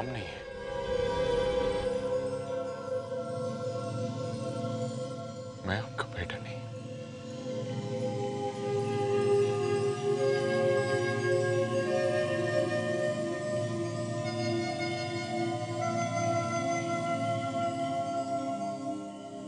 Mom नहीं है। मैं आपका बेटा नहीं।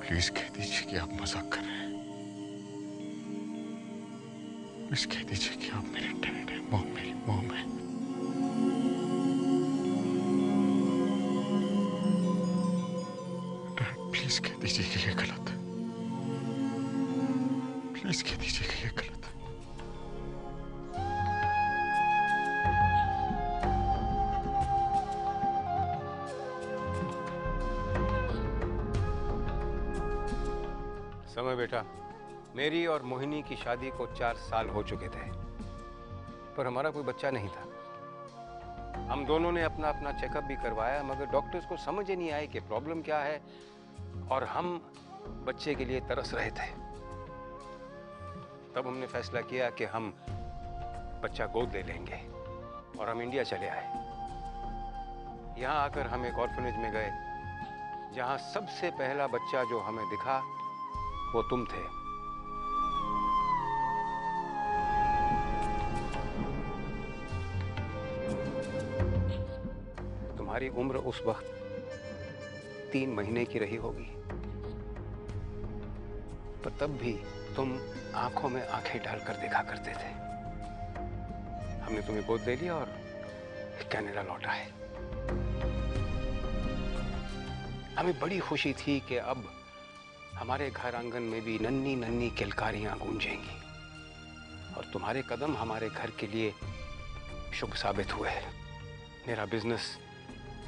प्लीज कह दीजिए कि आप मजाक कर रहे हैं। प्लीज कह दीजिए कि आप मेरे डैड हैं, मॉम मेरी मॉम है। डैड प्लीज कह दीजिए कि ये गलत है। प्लीज कह दीजिए कि ये गलत है। समय बेटा, मेरी और मोहिनी की शादी को 4 साल हो चुके थे, पर हमारा कोई बच्चा नहीं था। हम दोनों ने अपना अपना चेकअप भी करवाया, मगर डॉक्टर्स को समझ ही नहीं आया कि प्रॉब्लम क्या है, और हम बच्चे के लिए तरस रहे थे। तब हमने फैसला किया कि हम बच्चा गोद ले लेंगे और हम इंडिया चले आए। यहाँ आकर हम एक ऑर्फनेज में गए, जहाँ सबसे पहला बच्चा जो हमें दिखा वो तुम थे। तुम्हारी उम्र उस वक्त 3 महीने की रही होगी, पर तब भी तुम आंखों में आंखें डालकर देखा करते थे। हमने तुम्हें गोद ले लिया और कनाडा लौट आए। हमें बड़ी खुशी थी कि अब हमारे घर आंगन में भी नन्ही नन्ही किलकारियां गूंजेंगी, और तुम्हारे कदम हमारे घर के लिए शुभ साबित हुए। मेरा बिजनेस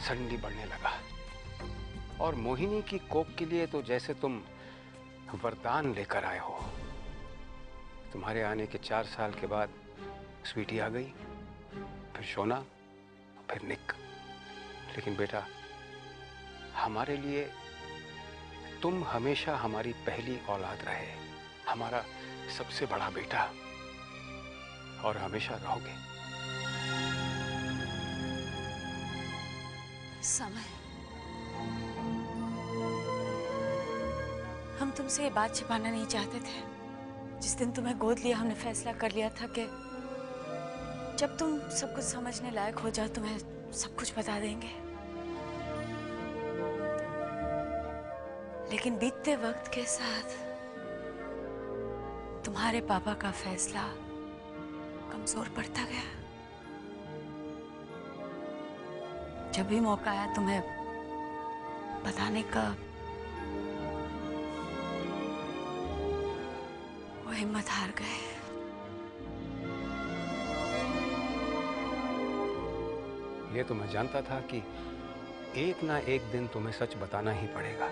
सडनली बढ़ने लगा, और मोहिनी की कोख के लिए तो जैसे तुम वरदान लेकर आए हो। तुम्हारे आने के 4 साल के बाद स्वीटी आ गई, फिर शोना, फिर निक। लेकिन बेटा, हमारे लिए तुम हमेशा हमारी पहली औलाद रहे, हमारा सबसे बड़ा बेटा, और हमेशा रहोगे। समय, हम तुमसे ये बात छिपाना नहीं चाहते थे। जिस दिन तुम्हें गोद लिया, हमने फैसला कर लिया था कि जब तुम सब कुछ समझने लायक हो जाओ, तुम्हें सब कुछ बता देंगे। लेकिन बीतते वक्त के साथ तुम्हारे पापा का फैसला कमजोर पड़ता गया। जब भी मौका आया तुम्हें बताने का, वो हिम्मत हार गए। ये तो मैं जानता था कि एक ना एक दिन तुम्हें सच बताना ही पड़ेगा,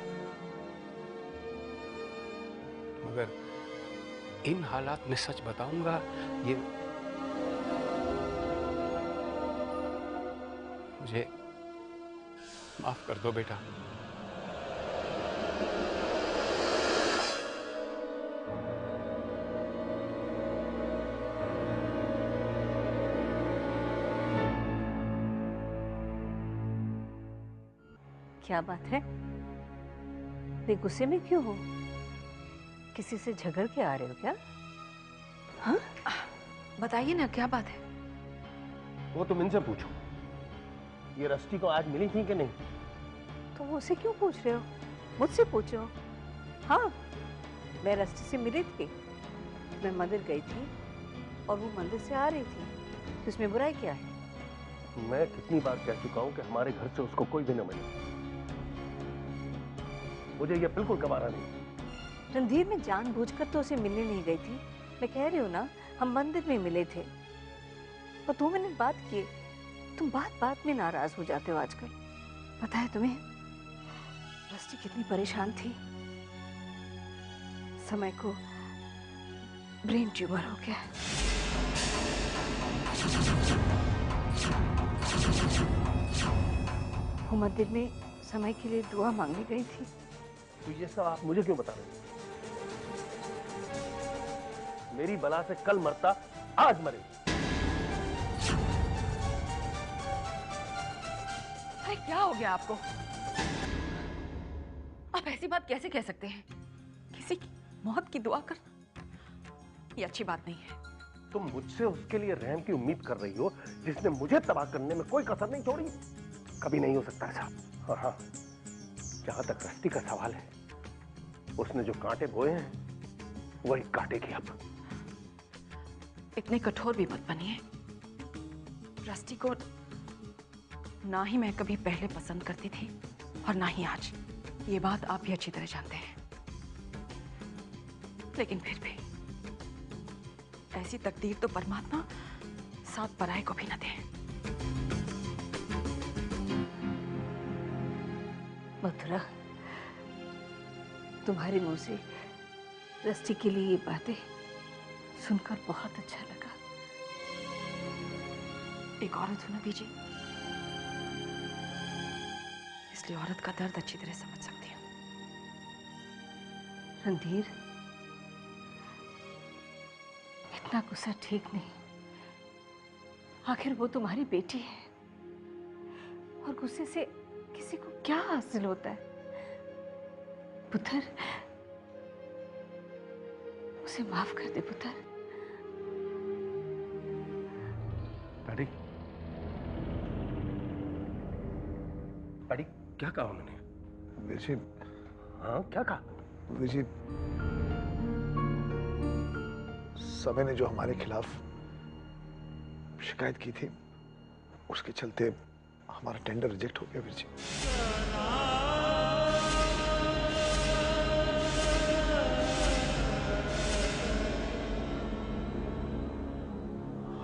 मगर इन हालात में सच बताऊंगा ये मुझे माफ कर दो बेटा। क्या बात है? वे गुस्से में क्यों हो? किसी से झगड़ के आ रहे हो क्या? हाँ, बताइए ना, क्या बात है? वो तुम इनसे पूछो। ये रस्टी को आज मिली थी कि नहीं? तुम उसे क्यों पूछ रहे हो? मुझसे पूछो। हाँ, मैं रस्टी से मिली थी। मैं मंदिर गई थी और वो मंदिर से आ रही थी। तो इसमें बुराई क्या है? मैं कितनी बार कह चुका हूं कि हमारे घर से उसको कोई भी न मिले। मुझे ये बिल्कुल गवारा नहीं। रणधीर, मैं जानबूझकर तो उसे मिलने नहीं गई थी। मैं कह रही हूँ ना, हम मंदिर में मिले थे और 2 मिनट बात किए। तुम बात बात में नाराज हो जाते हो आजकल। पता है तुम्हें रस्टी कितनी परेशान थी? समय को ब्रेन ट्यूमर हो गया है। वो मंदिर में समय के लिए दुआ मांगने गई थी। तो ये सब आप मुझे क्यों बता रहे हो? मेरी बला से कल मरता, आज मरे। अरे क्या हो गया आपको? आप ऐसी बात कैसे कह सकते हैं? किसी की मौत की दुआ करना ये अच्छी बात नहीं है। तुम मुझसे उसके लिए रहम की उम्मीद कर रही हो जिसने मुझे तबाह करने में कोई कसर नहीं छोड़ी। कभी नहीं हो सकता ऐसा। हाँ हाँ, जहां तक रस्ती का सवाल है, उसने जो कांटे बोए हैं वही काटेगी अब। इतने कठोर भी मत बनिए। रस्टी को ना ही मैं कभी पहले पसंद करती थी और ना ही आज। ये बात आप भी अच्छी तरह जानते हैं। लेकिन फिर भी ऐसी तकदीर तो परमात्मा साथ पराये को भी न दे। मथुरा, तुम्हारे मुंह से रस्टी के लिए ये बातें सुनकर बहुत अच्छा लगा। एक औरत हूं ना बीजी, इसलिए औरत का दर्द अच्छी तरह समझ सकती हूँ। रणधीर, इतना गुस्सा ठीक नहीं। आखिर वो तुम्हारी बेटी है और गुस्से से किसी को क्या हासिल होता है? पुत्र, उसे माफ कर दे पुत्र। डैडी, डैडी क्या कहा उन्होंने? विजय, हाँ क्या कहा? विजय, समय ने जो हमारे खिलाफ शिकायत की थी, उसके चलते हमारा टेंडर रिजेक्ट हो गया विजय।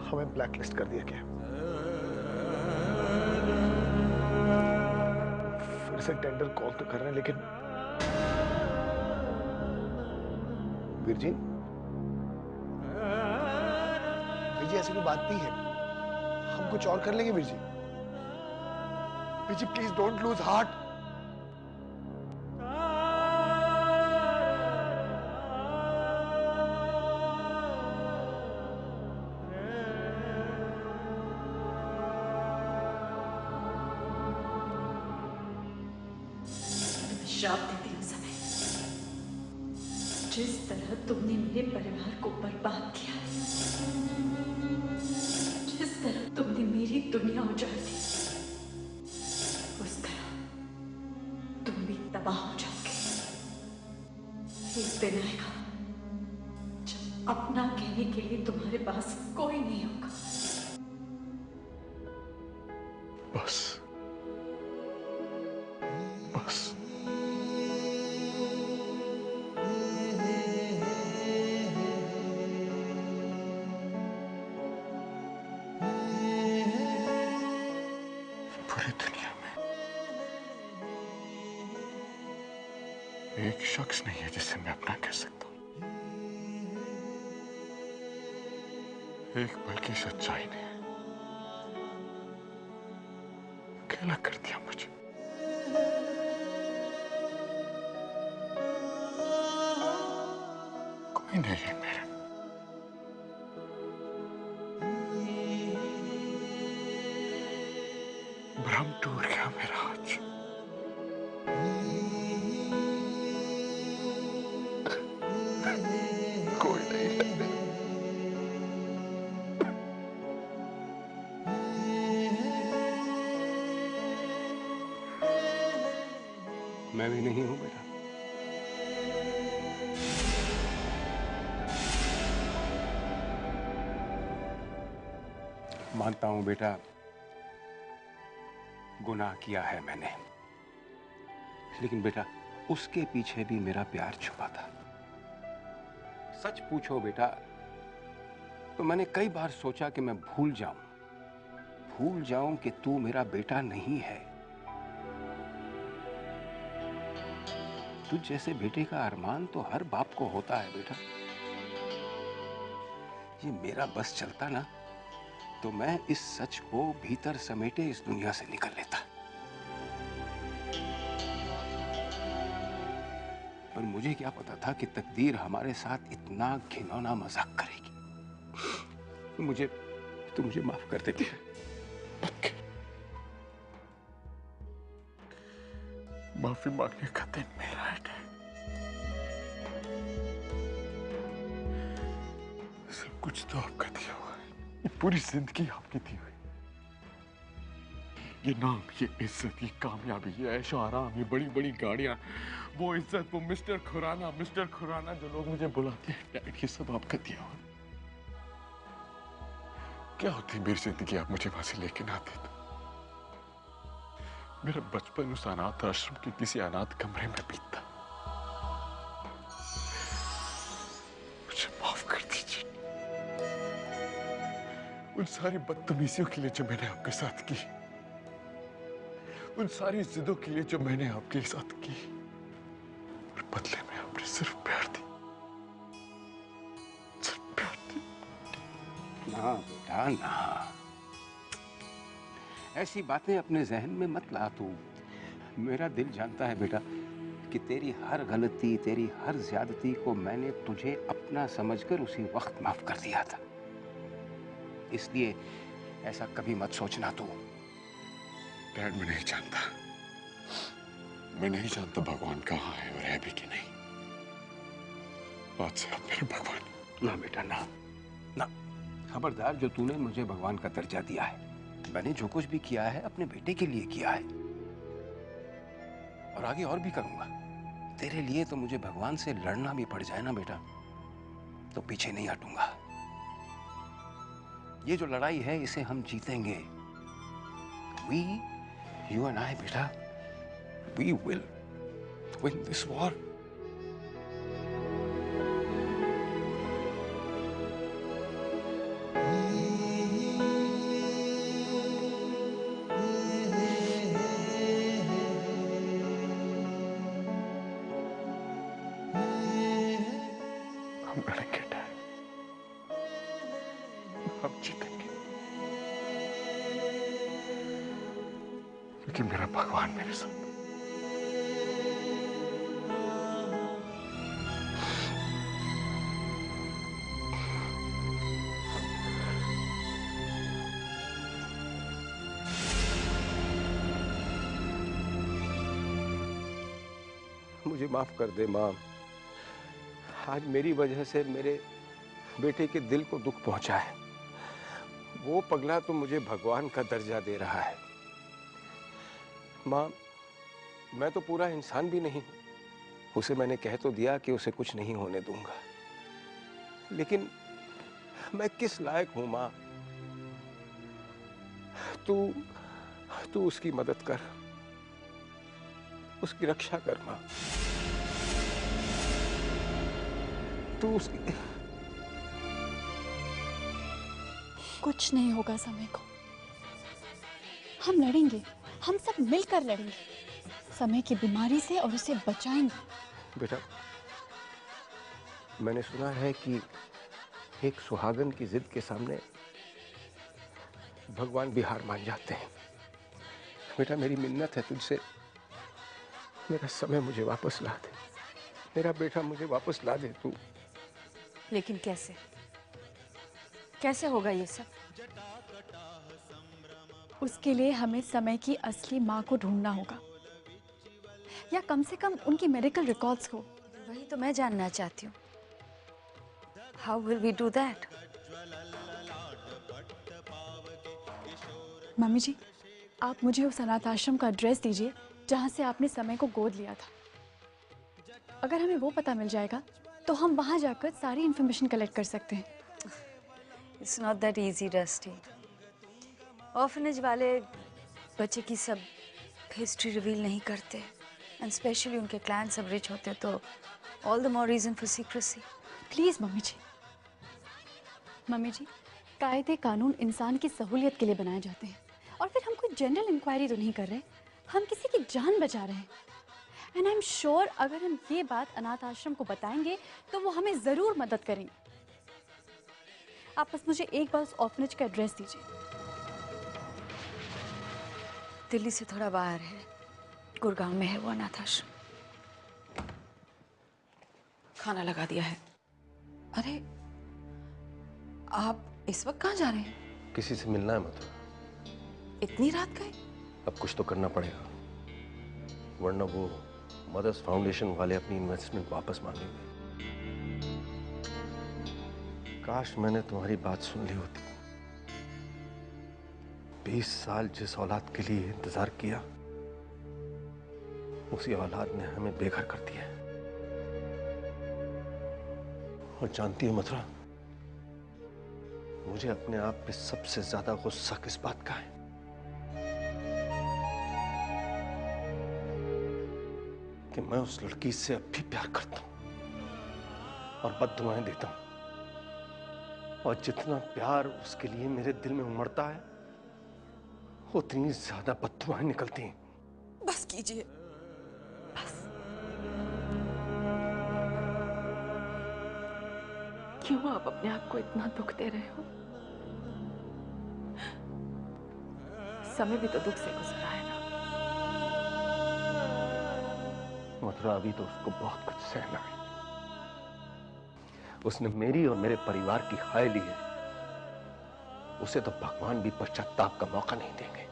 हमें ब्लैकलिस्ट कर दिया गया। फिर से टेंडर कॉल तो कर रहे हैं, लेकिन वीर जी, ऐसी कोई बात नहीं है। हम कुछ और कर लेंगे Veer ji. Please don't lose heart. श्राप देती हूँ समय। जिस तरह तुमने मेरे परिवार को बर्बाद किया, जिस तरह तुमने मेरी दुनिया उजाड़ दी, उस तरह तुम भी तबाह हो जाओगे। एक दिन आएगा जब अपना कहने के लिए तुम्हारे पास कोई नहीं होगा। बस बस। पूरी दुनिया में एक शख्स नहीं है जिसे मैं अपना कह सकता हूं। एक पल की सच्चाई ने अकेला कर दिया मुझे। कोई नहीं है मेरा। भ्रम टूट गया मेरा आज। कोई नहीं है। मैं भी नहीं हूं बेटा। मानता हूं बेटा, गुनाह किया है मैंने, लेकिन बेटा उसके पीछे भी मेरा प्यार छुपा था। सच पूछो बेटा तो मैंने कई बार सोचा कि मैं भूल जाऊं कि तू मेरा बेटा नहीं है। तुझ जैसे बेटे का अरमान तो हर बाप को होता है बेटा। ये मेरा बस चलता ना तो मैं इस सच को भीतर समेटे इस दुनिया से निकल लेता। पर मुझे क्या पता था कि तकदीर हमारे साथ इतना घिनौना मजाक करेगी। मुझे माफ कर देती है। माफी मांगने का दिन मेरा है। सब कुछ तो आपका दिया हुआ है, ये पूरी जिंदगी आपकी दी हुई, ये नाम, ये इज्जत, ये कामयाबी, ये ऐशो आराम, ये बड़ी बड़ी गाड़ियां, वो इज्जत, वो मिस्टर खुराना जो लोग मुझे बुलाते हैं डैड, ये सब आपका दिया हुआ। क्या होती मेरी जिंदगी आप मुझे वहां से लेके ना आते तो? मेरा बचपन उस अनाथ आश्रम के किसी अनाथ कमरे में बीतता। मुझे माफ कर दीजिए उन सारी बदतमीजियों के लिए जो मैंने आपके साथ की, उन सारी जिद्दों के लिए जो मैंने आपके साथ की, और बदले में आपने सिर्फ प्यार दी, सिर्फ प्यार दी। ना बेटा ना, ऐसी बातें अपने जहन में मत ला तू। मेरा दिल जानता है बेटा कि तेरी हर गलती, तेरी हर ज्यादती को मैंने तुझे अपना समझकर उसी वक्त माफ कर दिया था। इसलिए ऐसा कभी मत सोचना तू। डैड मैं नहीं जानता, मैं नहीं जानता भगवान कहाँ है और है भी कि नहीं। आज से आप मेरे भगवान। ना बेटा ना, ना, खबरदार, जो तूने मुझे भगवान का दर्जा दिया है, मैंने जो कुछ भी किया है अपने बेटे के लिए किया है, और आगे और भी करूंगा। तेरे लिए तो मुझे भगवान से लड़ना भी पड़ जाए ना बेटा, तो पीछे नहीं हटूंगा। ये जो लड़ाई है इसे हम जीतेंगे। You and I, बेटा, we will win this war. हम लड़ेंगे डैड, हम जीतेंगे, क्योंकि मेरा भगवान मेरे साथ। मुझे माफ कर दे माँ। आज मेरी वजह से मेरे बेटे के दिल को दुख पहुंचा है। वो पगला तो मुझे भगवान का दर्जा दे रहा है। माँ, मैं तो पूरा इंसान भी नहीं हूं। उसे मैंने कह तो दिया कि उसे कुछ नहीं होने दूंगा, लेकिन मैं किस लायक हूं माँ? तू उसकी मदद कर, उसकी रक्षा कर माँ। तू उसकी... कुछ नहीं होगा समय को, हम लड़ेंगे, हम सब मिलकर लड़ेंगे समय की बीमारी से और उसे बचाएंगे। बेटा, मैंने सुना है कि एक सुहागन की जिद के सामने भगवान भी हार मान जाते हैं। बेटा, मेरी मिन्नत है तुझसे, मेरा समय मुझे वापस ला दे, मेरा बेटा मुझे वापस ला दे तू। लेकिन कैसे, कैसे होगा ये सब? उसके लिए हमें समय की असली माँ को ढूंढना होगा, या कम से कम उनकी मेडिकल रिकॉर्ड्स को। वही तो मैं जानना चाहती हूँ। How will we do that? Mummy ji, आप मुझे उस अनाथ आश्रम का एड्रेस दीजिए जहाँ से आपने समय को गोद लिया था। अगर हमें वो पता मिल जाएगा तो हम वहाँ जाकर सारी इंफॉर्मेशन कलेक्ट कर सकते हैं। It's not that easy Rusty. Orphanage वाले बच्चे की सब हिस्ट्री रिवील नहीं करते, एंड स्पेशली उनके क्लाइंट सब रिच होते, तो all the more reason for secrecy. Please mummy ji, mummy ji, कायदे कानून इंसान की सहूलियत के लिए बनाए जाते हैं, और फिर हम कोई जनरल इंक्वायरी तो नहीं कर रहे, हम किसी की जान बचा रहे हैं। एंड आई एम श्योर अगर हम ये बात अनाथ आश्रम को बताएंगे तो वो हमें ज़रूर मदद करेंगे। आप बस मुझे एक बार उस ऑर्फनेज का एड्रेस दीजिए। दिल्ली से थोड़ा बाहर है, गुड़गांव में है वो अनाथ आश्रम। खाना लगा दिया है। अरे, आप इस वक्त कहाँ जा रहे हैं? किसी से मिलना है मथुरा। इतनी रात गए? अब कुछ तो करना पड़ेगा। वरना वो मदर्स फाउंडेशन वाले अपनी इन्वेस्टमेंट वापस मांगेंगे। काश मैंने तुम्हारी बात सुन ली होती। 20 साल जिस औलाद के लिए इंतजार किया, उसी औलाद ने हमें बेघर कर दिया है। और जानती हो मथुरा, मुझे अपने आप पे सबसे ज्यादा गुस्सा किस बात का है? कि मैं उस लड़की से अब भी प्यार करता हूं और बद्दुआएं देता हूं। और जितना प्यार उसके लिए मेरे दिल में उमड़ता है, उतनी ज्यादा बद्दुआएं निकलती हैं। बस कीजिए, बस। क्यों आप अपने आप को इतना दुख दे रहे हो? समय भी तो दुख से गुजर रहा है ना। मथुरा, अभी तो उसको बहुत कुछ सहना है। उसने मेरी और मेरे परिवार की हाय ली है। उसे तो भगवान भी पश्चाताप का मौका नहीं देंगे।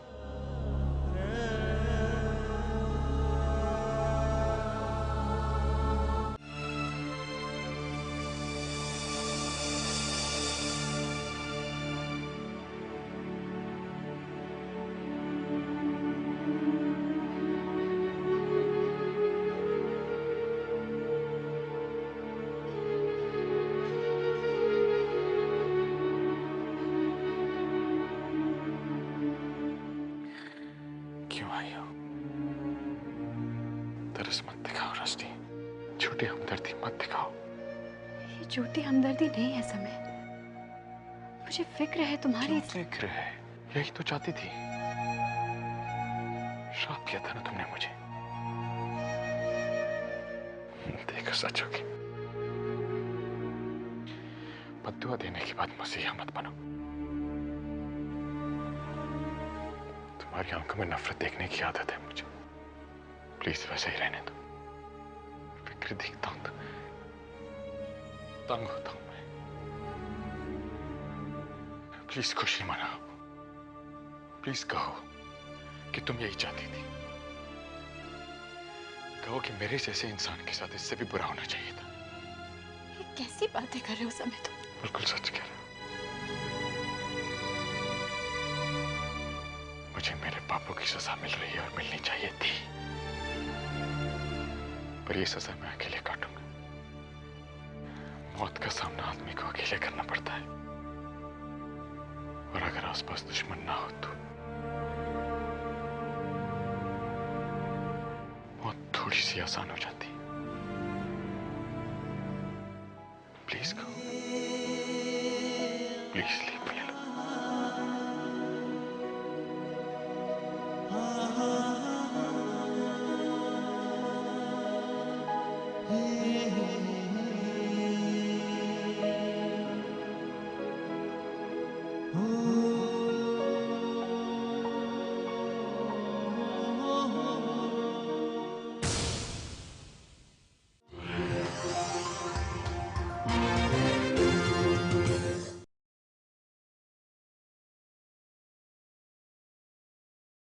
तरस मत दिखाओ रस्टी, झूठी हमदर्दी मत दिखाओ। ये झूठी हमदर्दी नहीं है समय। मुझे फिक्र है तुम्हारी। क्यों फिक्र है? यही तो चाहती थी। श्राप किया था ना तुमने मुझे। देखो सच होगी। बद्दुआ देने के बाद मसीहा मत बनो। तुम्हारी आंखों में नफरत देखने की आदत है मुझे। प्लीज वैसे ही रहने दो। फिक्र दिखता हूं तो तंग होता हूं मैं। प्लीज खुशी मनाओ। प्लीज कहो कि तुम यही चाहती थी। कहो कि मेरे जैसे इंसान के साथ इससे भी बुरा होना चाहिए था। ये कैसी बातें कर रहे हो समय तुम? बिल्कुल सच कह रहे हो। मुझे मेरे पापों की सजा मिल रही है और मिलनी चाहिए थी, पर ये सजा मैं अकेले काटूंगा। मौत का सामना आदमी को अकेले करना पड़ता है, और अगर आसपास दुश्मन ना हो तो मौत थोड़ी सी आसान हो जाती। Please go, please leave.